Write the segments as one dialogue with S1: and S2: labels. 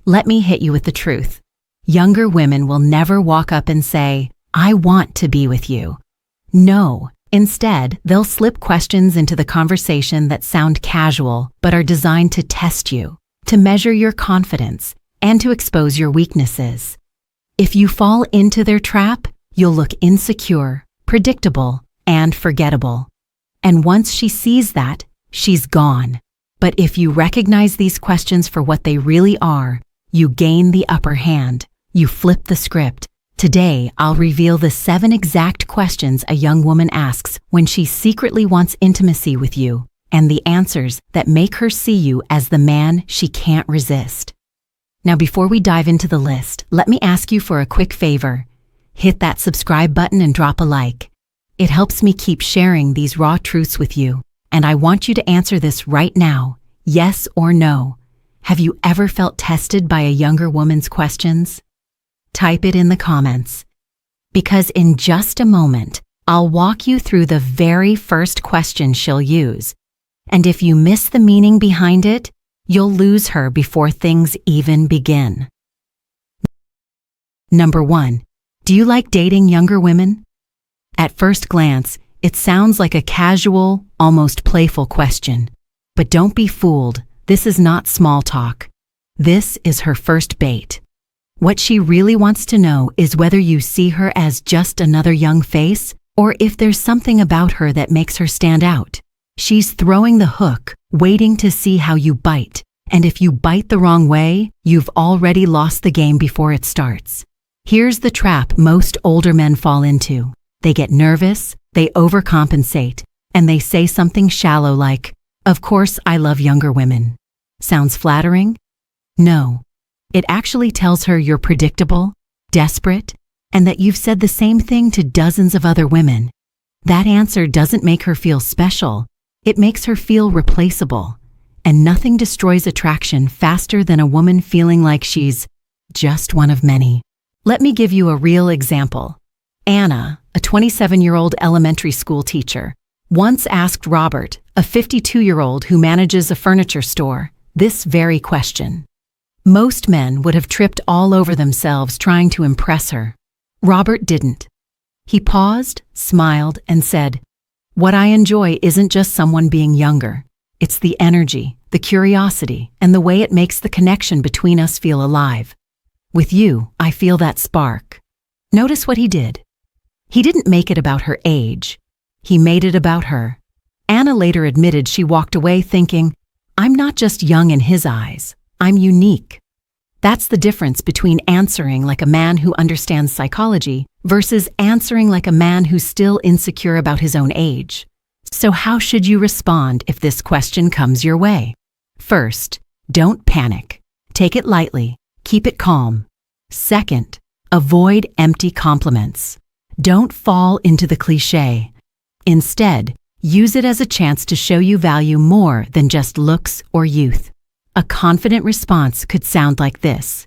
S1: Let me hit you with the truth. Younger women will never walk up and say, "I want to be with you." No, instead, they'll slip questions into the conversation that sound casual but are designed to test you, to measure your confidence, and to expose your weaknesses. If you fall into their trap, you'll look insecure, predictable, and forgettable. And once she sees that, she's gone. But if you recognize these questions for what they really are, you gain the upper hand. You flip the script. Today, I'll reveal the 7 exact questions a young woman asks when she secretly wants intimacy with you, and the answers that make her see you as the man she can't resist. Now, before we dive into the list, let me ask you for a quick favor. Hit that subscribe button and drop a like. It helps me keep sharing these raw truths with you, and I want you to answer this right now, yes or no. Have you ever felt tested by a younger woman's questions? Type it in the comments. Because in just a moment, I'll walk you through the very first question she'll use. And if you miss the meaning behind it, you'll lose her before things even begin. Number 1. Do you like dating younger women? At first glance, it sounds like a casual, almost playful question. But don't be fooled, this is not small talk. This is her first bait. What she really wants to know is whether you see her as just another young face, or if there's something about her that makes her stand out. She's throwing the hook, waiting to see how you bite. And if you bite the wrong way, you've already lost the game before it starts. Here's the trap most older men fall into. They get nervous, they overcompensate, and they say something shallow like, "Of course I love younger women." Sounds flattering? No. It actually tells her you're predictable, desperate, and that you've said the same thing to dozens of other women. That answer doesn't make her feel special. It makes her feel replaceable. And nothing destroys attraction faster than a woman feeling like she's just one of many. Let me give you a real example. Anna, a 27-year-old elementary school teacher, once asked Robert, a 52-year-old who manages a furniture store, this very question. Most men would have tripped all over themselves trying to impress her. Robert didn't. He paused, smiled, and said, "What I enjoy isn't just someone being younger. It's the energy, the curiosity, and the way it makes the connection between us feel alive. With you, I feel that spark." Notice what he did. He didn't make it about her age. He made it about her. Anna later admitted she walked away thinking, "I'm not just young in his eyes. I'm unique." That's the difference between answering like a man who understands psychology versus answering like a man who's still insecure about his own age. So how should you respond if this question comes your way? First, don't panic. Take it lightly. Keep it calm. Second, avoid empty compliments. Don't fall into the cliché. Instead, use it as a chance to show you value more than just looks or youth. A confident response could sound like this.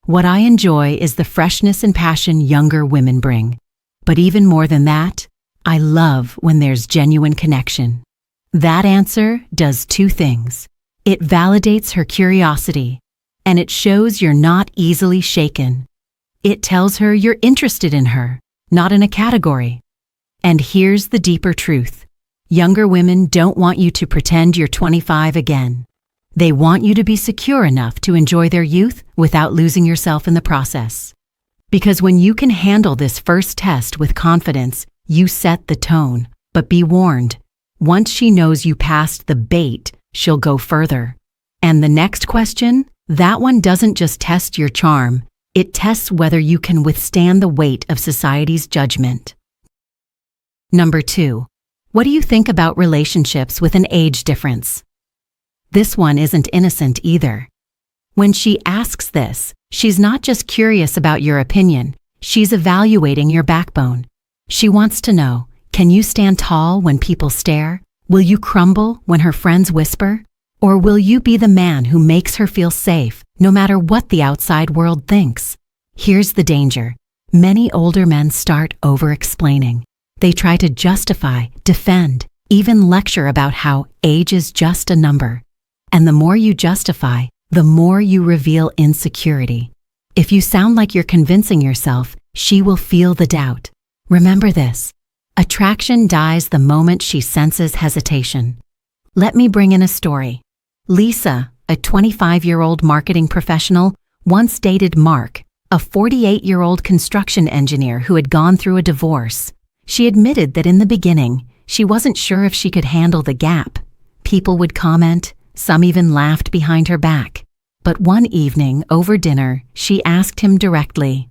S1: "What I enjoy is the freshness and passion younger women bring. But even more than that, I love when there's genuine connection." That answer does 2 things. It validates her curiosity, and it shows you're not easily shaken. It tells her you're interested in her, not in a category. And here's the deeper truth. Younger women don't want you to pretend you're 25 again. They want you to be secure enough to enjoy their youth without losing yourself in the process. Because when you can handle this first test with confidence, you set the tone. But be warned, once she knows you passed the bait, she'll go further. And the next question, that one doesn't just test your charm, it tests whether you can withstand the weight of society's judgment. Number 2, what do you think about relationships with an age difference? This one isn't innocent either. When she asks this, she's not just curious about your opinion, she's evaluating your backbone. She wants to know, can you stand tall when people stare? Will you crumble when her friends whisper? Or will you be the man who makes her feel safe, no matter what the outside world thinks? Here's the danger. Many older men start over-explaining. They try to justify, defend, even lecture about how age is just a number. And the more you justify, the more you reveal insecurity. If you sound like you're convincing yourself, she will feel the doubt. Remember this: attraction dies the moment she senses hesitation. Let me bring in a story. Lisa, a 25-year-old marketing professional, once dated Mark, a 48-year-old construction engineer who had gone through a divorce. She admitted that in the beginning, she wasn't sure if she could handle the gap. People would comment, some even laughed behind her back. But one evening, over dinner, she asked him directly,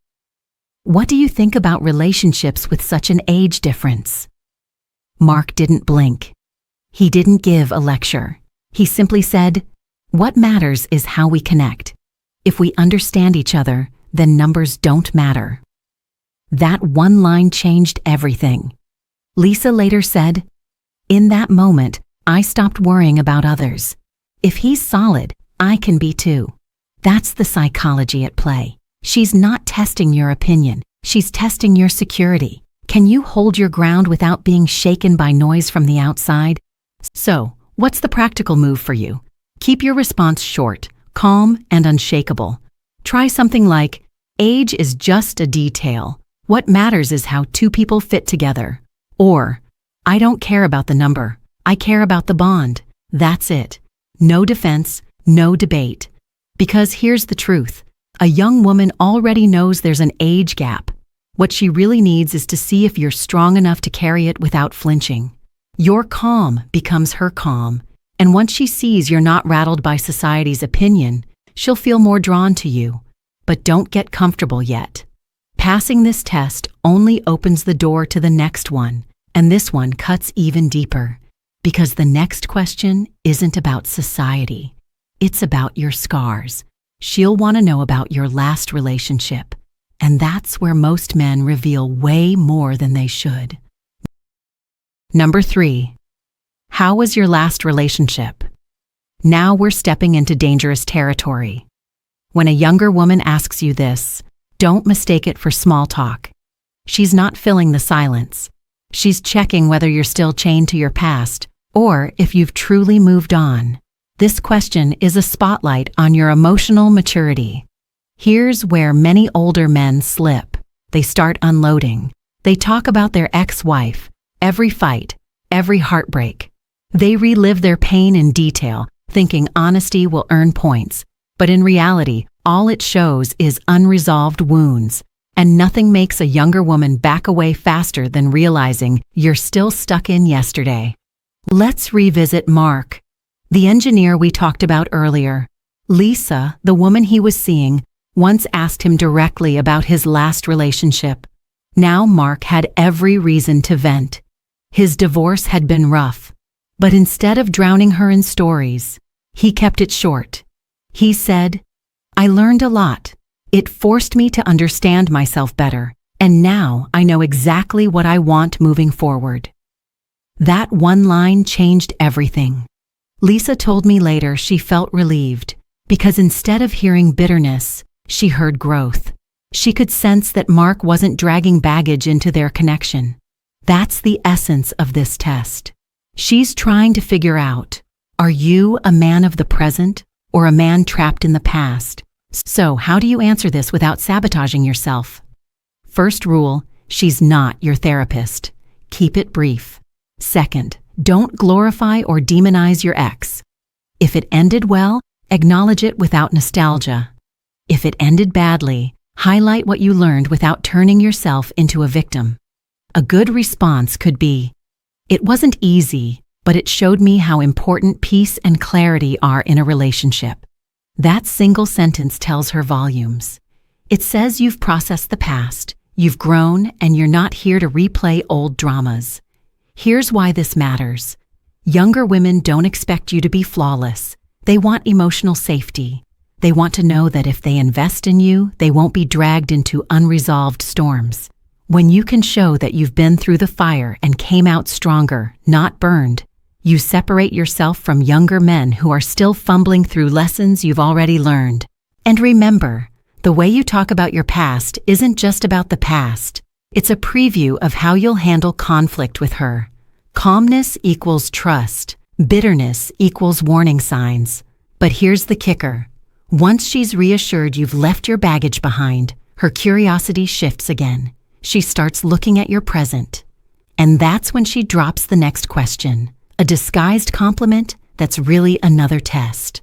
S1: "What do you think about relationships with such an age difference?" Mark didn't blink. He didn't give a lecture. He simply said, "What matters is how we connect. If we understand each other, then numbers don't matter." That one line changed everything. Lisa later said, "In that moment, I stopped worrying about others. If he's solid, I can be too." That's the psychology at play. She's not testing your opinion. She's testing your security. Can you hold your ground without being shaken by noise from the outside? So, what's the practical move for you? Keep your response short, calm, and unshakable. Try something like, "Age is just a detail. What matters is how two people fit together." Or, "I don't care about the number. I care about the bond." That's it. No defense, no debate. Because here's the truth. A young woman already knows there's an age gap. What she really needs is to see if you're strong enough to carry it without flinching. Your calm becomes her calm, and once she sees you're not rattled by society's opinion, she'll feel more drawn to you. But don't get comfortable yet. Passing this test only opens the door to the next one, and this one cuts even deeper. Because the next question isn't about society. It's about your scars. She'll want to know about your last relationship, and that's where most men reveal way more than they should. Number 3. How was your last relationship? Now we're stepping into dangerous territory. When a younger woman asks you this, don't mistake it for small talk. She's not filling the silence. She's checking whether you're still chained to your past, or if you've truly moved on. This question is a spotlight on your emotional maturity. Here's where many older men slip. They start unloading. They talk about their ex-wife, every fight, every heartbreak. They relive their pain in detail, thinking honesty will earn points. But in reality, all it shows is unresolved wounds. And nothing makes a younger woman back away faster than realizing you're still stuck in yesterday. Let's revisit Mark, the engineer we talked about earlier. Lisa, the woman he was seeing, once asked him directly about his last relationship. Now Mark had every reason to vent. His divorce had been rough. But instead of drowning her in stories, he kept it short. He said, "I learned a lot. It forced me to understand myself better, and now I know exactly what I want moving forward." That one line changed everything. Lisa told me later she felt relieved, because instead of hearing bitterness, she heard growth. She could sense that Mark wasn't dragging baggage into their connection. That's the essence of this test. She's trying to figure out, are you a man of the present or a man trapped in the past? So how do you answer this without sabotaging yourself? First rule, she's not your therapist. Keep it brief. Second, don't glorify or demonize your ex. If it ended well, acknowledge it without nostalgia. If it ended badly, highlight what you learned without turning yourself into a victim. A good response could be, "It wasn't easy, but it showed me how important peace and clarity are in a relationship." That single sentence tells her volumes. It says you've processed the past, you've grown, and you're not here to replay old dramas. Here's why this matters. Younger women don't expect you to be flawless. They want emotional safety. They want to know that if they invest in you, they won't be dragged into unresolved storms. When you can show that you've been through the fire and came out stronger, not burned, you separate yourself from younger men who are still fumbling through lessons you've already learned. And remember, the way you talk about your past isn't just about the past. It's a preview of how you'll handle conflict with her. Calmness equals trust. Bitterness equals warning signs. But here's the kicker. Once she's reassured you've left your baggage behind, her curiosity shifts again. She starts looking at your present. And that's when she drops the next question, a disguised compliment that's really another test.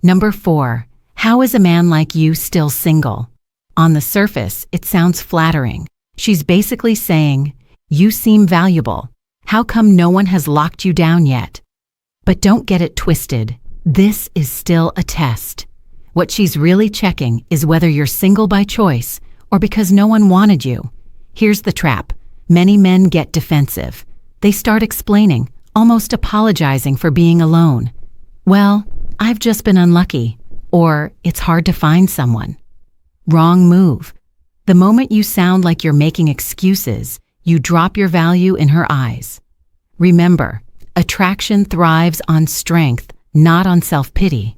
S1: Number 4. How is a man like you still single? On the surface, it sounds flattering. She's basically saying, you seem valuable. How come no one has locked you down yet? But don't get it twisted. This is still a test. What she's really checking is whether you're single by choice or because no one wanted you. Here's the trap. Many men get defensive. They start explaining, almost apologizing for being alone. Well, I've just been unlucky, or it's hard to find someone. Wrong move. The moment you sound like you're making excuses, you drop your value in her eyes. Remember, attraction thrives on strength, not on self-pity.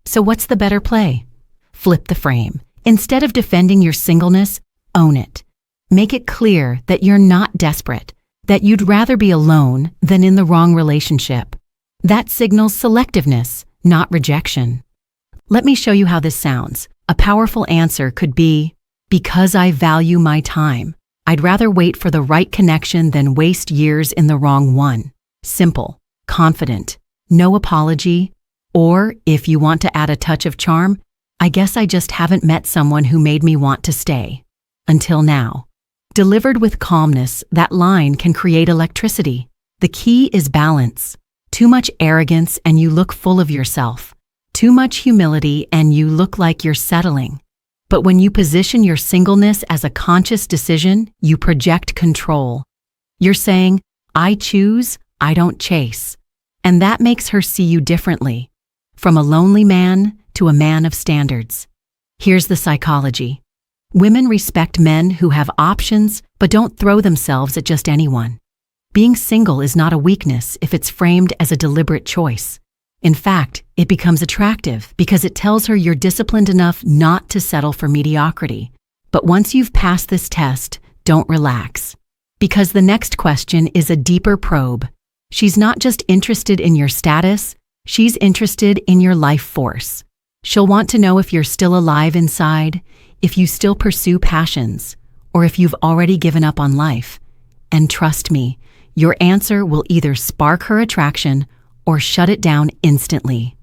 S1: So what's the better play? Flip the frame. Instead of defending your singleness, own it. Make it clear that you're not desperate, that you'd rather be alone than in the wrong relationship. That signals selectiveness, not rejection. Let me show you how this sounds. A powerful answer could be, because I value my time. I'd rather wait for the right connection than waste years in the wrong one. Simple, confident, no apology, or if you want to add a touch of charm, I guess I just haven't met someone who made me want to stay. Until now. Delivered with calmness, that line can create electricity. The key is balance. Too much arrogance and you look full of yourself. Too much humility and you look like you're settling. But when you position your singleness as a conscious decision, you project control. You're saying, I choose, I don't chase. And that makes her see you differently. From a lonely man to a man of standards. Here's the psychology. Women respect men who have options but don't throw themselves at just anyone. Being single is not a weakness if it's framed as a deliberate choice. In fact, it becomes attractive because it tells her you're disciplined enough not to settle for mediocrity. But once you've passed this test, don't relax. Because the next question is a deeper probe. She's not just interested in your status, she's interested in your life force. She'll want to know if you're still alive inside, if you still pursue passions, or if you've already given up on life. And trust me, your answer will either spark her attraction or shut it down instantly.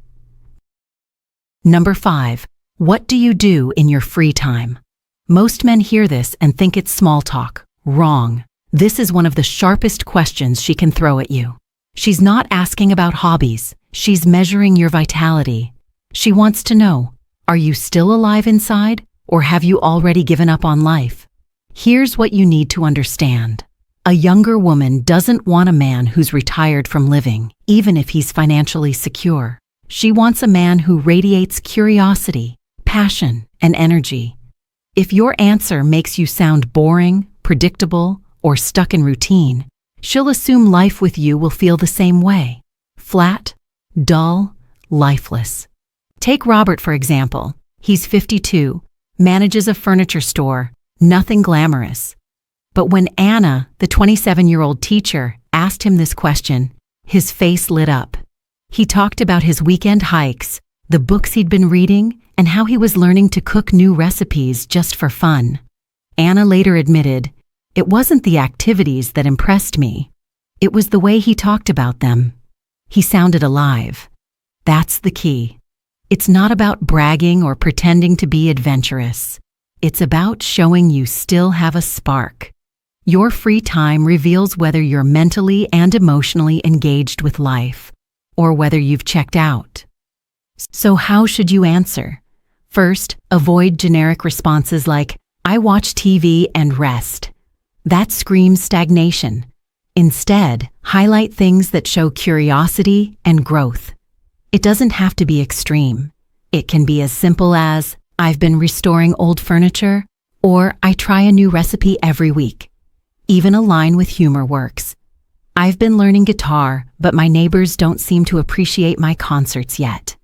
S1: Number 5. What do you do in your free time? Most men hear this and think it's small talk. Wrong. This is one of the sharpest questions she can throw at you. She's not asking about hobbies. She's measuring your vitality. She wants to know, are you still alive inside, or have you already given up on life? Here's what you need to understand. A younger woman doesn't want a man who's retired from living, even if he's financially secure. She wants a man who radiates curiosity, passion, and energy. If your answer makes you sound boring, predictable, or stuck in routine, she'll assume life with you will feel the same way. Flat, dull, lifeless. Take Robert, for example. He's 52, manages a furniture store, nothing glamorous. But when Anna, the 27-year-old teacher, asked him this question, his face lit up. He talked about his weekend hikes, the books he'd been reading, and how he was learning to cook new recipes just for fun. Anna later admitted, it wasn't the activities that impressed me. It was the way he talked about them. He sounded alive. That's the key. It's not about bragging or pretending to be adventurous. It's about showing you still have a spark. Your free time reveals whether you're mentally and emotionally engaged with life, or whether you've checked out. So how should you answer? First, avoid generic responses like, I watch TV and rest. That screams stagnation. Instead, highlight things that show curiosity and growth. It doesn't have to be extreme. It can be as simple as, I've been restoring old furniture, or I try a new recipe every week. Even a line with humor works. I've been learning guitar, but my neighbors don't seem to appreciate my concerts yet.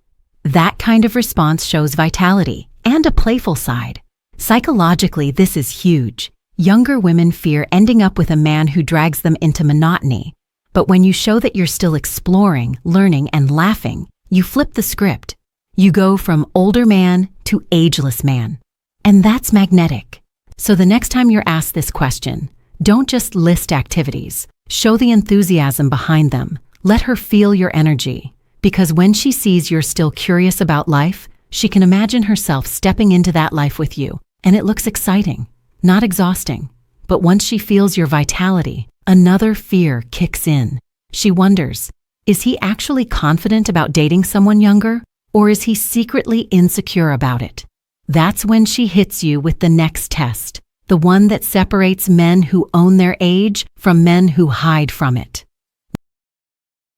S1: That kind of response shows vitality and a playful side. Psychologically, this is huge. Younger women fear ending up with a man who drags them into monotony. But when you show that you're still exploring, learning, and laughing, you flip the script. You go from older man to ageless man. And that's magnetic. So the next time you're asked this question, don't just list activities. Show the enthusiasm behind them. Let her feel your energy. Because when she sees you're still curious about life, she can imagine herself stepping into that life with you. And it looks exciting, not exhausting. But once she feels your vitality, another fear kicks in. She wonders, is he actually confident about dating someone younger? Or is he secretly insecure about it? That's when she hits you with the next test, the one that separates men who own their age from men who hide from it.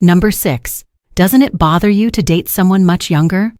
S1: Number 6. Doesn't it bother you to date someone much younger?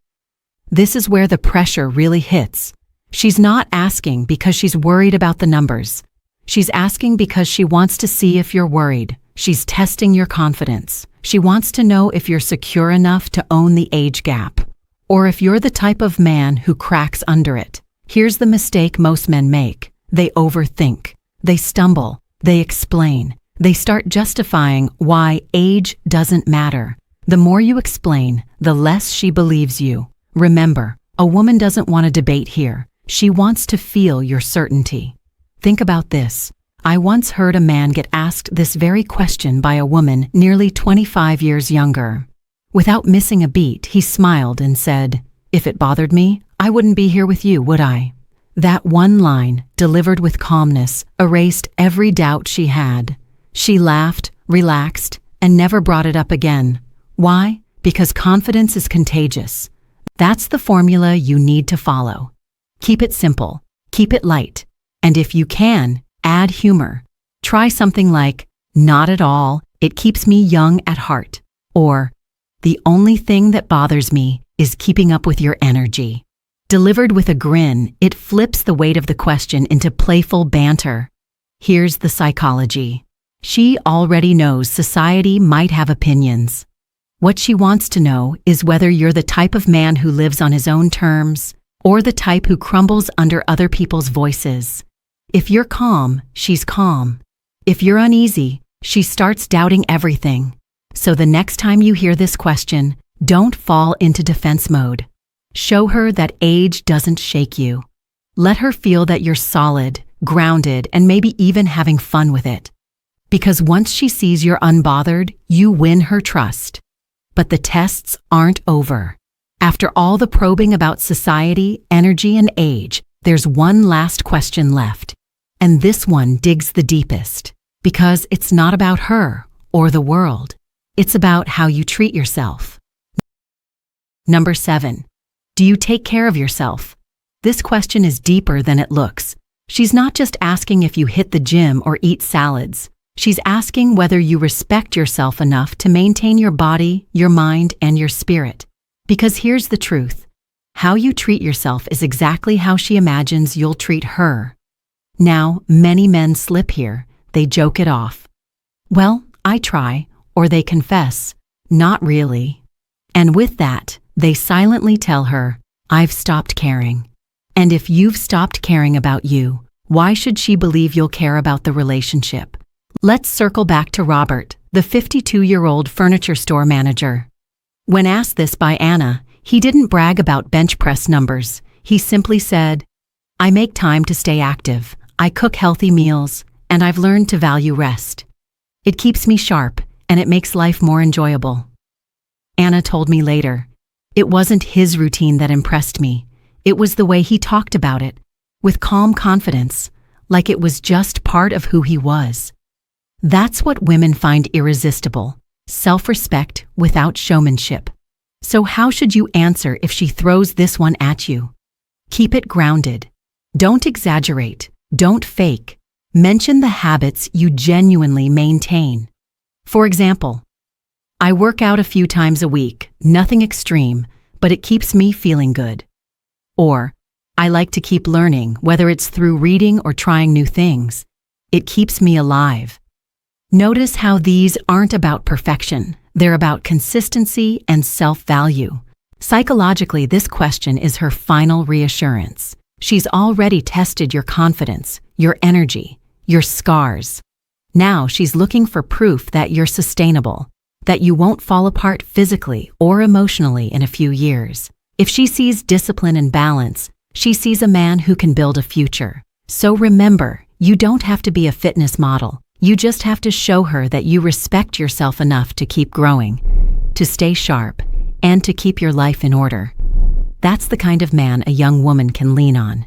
S1: This is where the pressure really hits. She's not asking because she's worried about the numbers. She's asking because she wants to see if you're worried. She's testing your confidence. She wants to know if you're secure enough to own the age gap, or if you're the type of man who cracks under it. Here's the mistake most men make. They overthink. They stumble. They explain. They start justifying why age doesn't matter. The more you explain, the less she believes you. Remember, a woman doesn't want a debate here. She wants to feel your certainty. Think about this. I once heard a man get asked this very question by a woman nearly 25 years younger. Without missing a beat, he smiled and said, "If it bothered me, I wouldn't be here with you, would I?" That one line, delivered with calmness, erased every doubt she had. She laughed, relaxed, and never brought it up again. Why? Because confidence is contagious. That's the formula you need to follow. Keep it simple. Keep it light. And if you can, add humor. Try something like, "Not at all, it keeps me young at heart." Or, "The only thing that bothers me is keeping up with your energy." Delivered with a grin, it flips the weight of the question into playful banter. Here's the psychology. She already knows society might have opinions. What she wants to know is whether you're the type of man who lives on his own terms, or the type who crumbles under other people's voices. If you're calm, she's calm. If you're uneasy, she starts doubting everything. So the next time you hear this question, don't fall into defense mode. Show her that age doesn't shake you. Let her feel that you're solid, grounded, and maybe even having fun with it. Because once she sees you're unbothered, you win her trust. But the tests aren't over. After all the probing about society, energy, and age, there's one last question left. And this one digs the deepest, because it's not about her or the world. It's about how you treat yourself. Number 7. Do you take care of yourself? This question is deeper than it looks. She's not just asking if you hit the gym or eat salads. She's asking whether you respect yourself enough to maintain your body, your mind, and your spirit. Because here's the truth. How you treat yourself is exactly how she imagines you'll treat her. Now, many men slip here. They joke it off. "Well, I try," or they confess, "Not really." And with that, they silently tell her, "I've stopped caring." And if you've stopped caring about you, why should she believe you'll care about the relationship? Let's circle back to Robert, the 52-year-old furniture store manager. When asked this by Anna, he didn't brag about bench press numbers. He simply said, "I make time to stay active. I cook healthy meals, and I've learned to value rest. It keeps me sharp, and it makes life more enjoyable." Anna told me later, "It wasn't his routine that impressed me. It was the way he talked about it, with calm confidence, like it was just part of who he was." That's what women find irresistible, self-respect without showmanship. So how should you answer if she throws this one at you? Keep it grounded. Don't exaggerate. Don't fake. Mention the habits you genuinely maintain. For example, "I work out a few times a week, nothing extreme, but it keeps me feeling good." Or, "I like to keep learning, whether it's through reading or trying new things. It keeps me alive." Notice how these aren't about perfection. They're about consistency and self-value. Psychologically, this question is her final reassurance. She's already tested your confidence, your energy, your scars. Now she's looking for proof that you're sustainable, that you won't fall apart physically or emotionally in a few years. If she sees discipline and balance, she sees a man who can build a future. So remember, you don't have to be a fitness model. You just have to show her that you respect yourself enough to keep growing, to stay sharp, and to keep your life in order. That's the kind of man a young woman can lean on.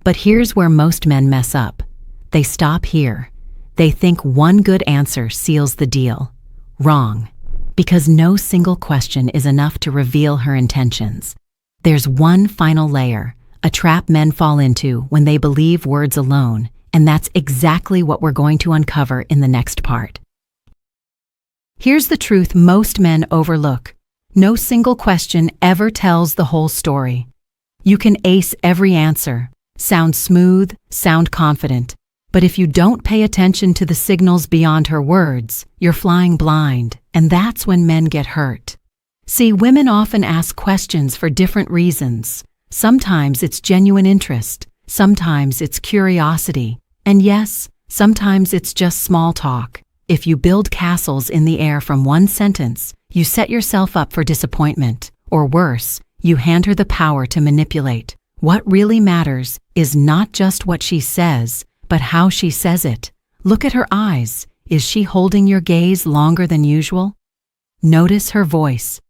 S1: But here's where most men mess up. They stop here. They think one good answer seals the deal. Wrong. Because no single question is enough to reveal her intentions. There's one final layer, a trap men fall into when they believe words alone, and that's exactly what we're going to uncover in the next part. Here's the truth most men overlook. No single question ever tells the whole story. You can ace every answer, sound smooth, sound confident, but if you don't pay attention to the signals beyond her words, you're flying blind, and that's when men get hurt. See, women often ask questions for different reasons. Sometimes it's genuine interest, sometimes it's curiosity, and yes, sometimes it's just small talk. If you build castles in the air from one sentence, you set yourself up for disappointment, or worse, you hand her the power to manipulate. What really matters is not just what she says, but how she says it. Look at her eyes. Is she holding your gaze longer than usual? Notice her voice.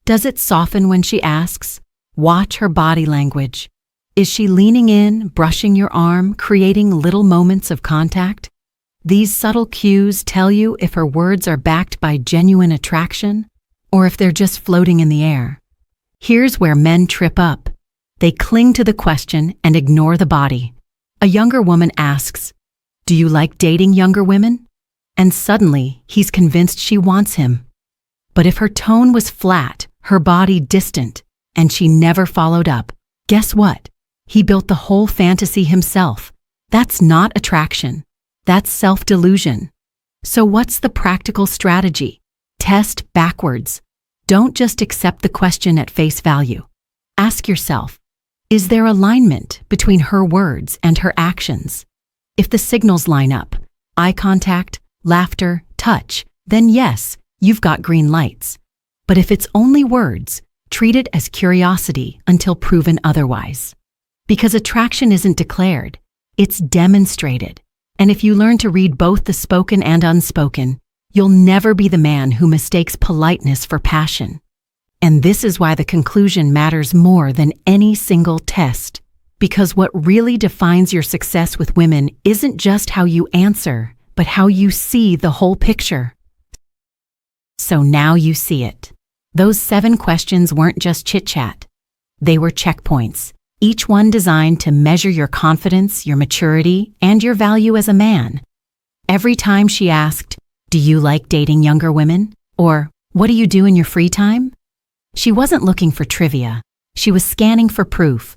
S1: Does it soften when she asks? Watch her body language. Is she leaning in, brushing your arm, creating little moments of contact? These subtle cues tell you if her words are backed by genuine attraction or if they're just floating in the air. Here's where men trip up. They cling to the question and ignore the body. A younger woman asks, "Do you like dating younger women?" And suddenly, he's convinced she wants him. But if her tone was flat, her body distant, and she never followed up, guess what? He built the whole fantasy himself. That's not attraction. That's self-delusion. So what's the practical strategy? Test backwards. Don't just accept the question at face value. Ask yourself, is there alignment between her words and her actions? If the signals line up, eye contact, laughter, touch, then yes, you've got green lights. But if it's only words, treat it as curiosity until proven otherwise. Because attraction isn't declared, it's demonstrated. And if you learn to read both the spoken and unspoken, you'll never be the man who mistakes politeness for passion. And this is why the conclusion matters more than any single test. Because what really defines your success with women isn't just how you answer, but how you see the whole picture. So now you see it. Those 7 questions weren't just chit-chat. They were checkpoints, each one designed to measure your confidence, your maturity, and your value as a man. Every time she asked, "Do you like dating younger women?" or "What do you do in your free time?" she wasn't looking for trivia. She was scanning for proof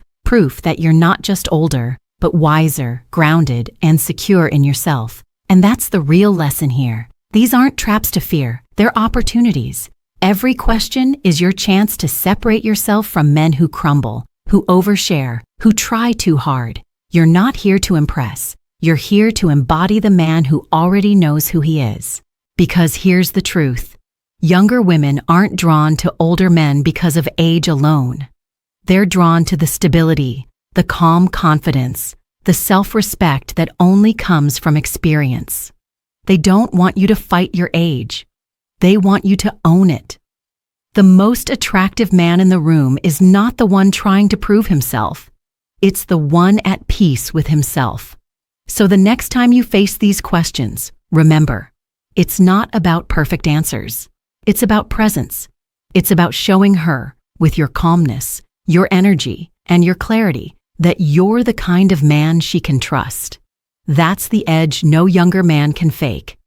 S1: that you're not just older, but wiser, grounded, and secure in yourself. And that's the real lesson here. These aren't traps to fear, they're opportunities. Every question is your chance to separate yourself from men who crumble, who overshare, who try too hard. You're not here to impress. You're here to embody the man who already knows who he is. Because here's the truth. Younger women aren't drawn to older men because of age alone. They're drawn to the stability, the calm confidence, the self-respect that only comes from experience. They don't want you to fight your age. They want you to own it. The most attractive man in the room is not the one trying to prove himself. It's the one at peace with himself. So the next time you face these questions, remember, it's not about perfect answers. It's about presence. It's about showing her, with your calmness, your energy, and your clarity, that you're the kind of man she can trust. That's the edge no younger man can fake.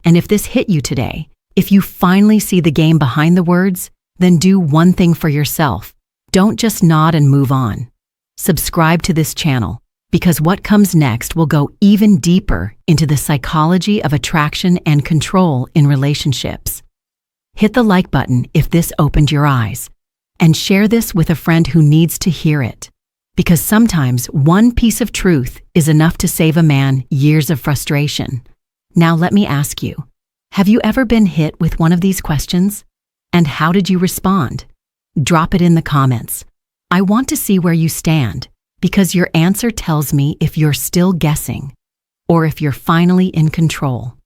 S1: And if this hit you today, if you finally see the game behind the words, then do one thing for yourself. Don't just nod and move on. Subscribe to this channel, because what comes next will go even deeper into the psychology of attraction and control in relationships. Hit the like button if this opened your eyes, and share this with a friend who needs to hear it. Because sometimes one piece of truth is enough to save a man years of frustration. Now let me ask you, have you ever been hit with one of these questions? And how did you respond? Drop it in the comments. I want to see where you stand, because your answer tells me if you're still guessing or if you're finally in control.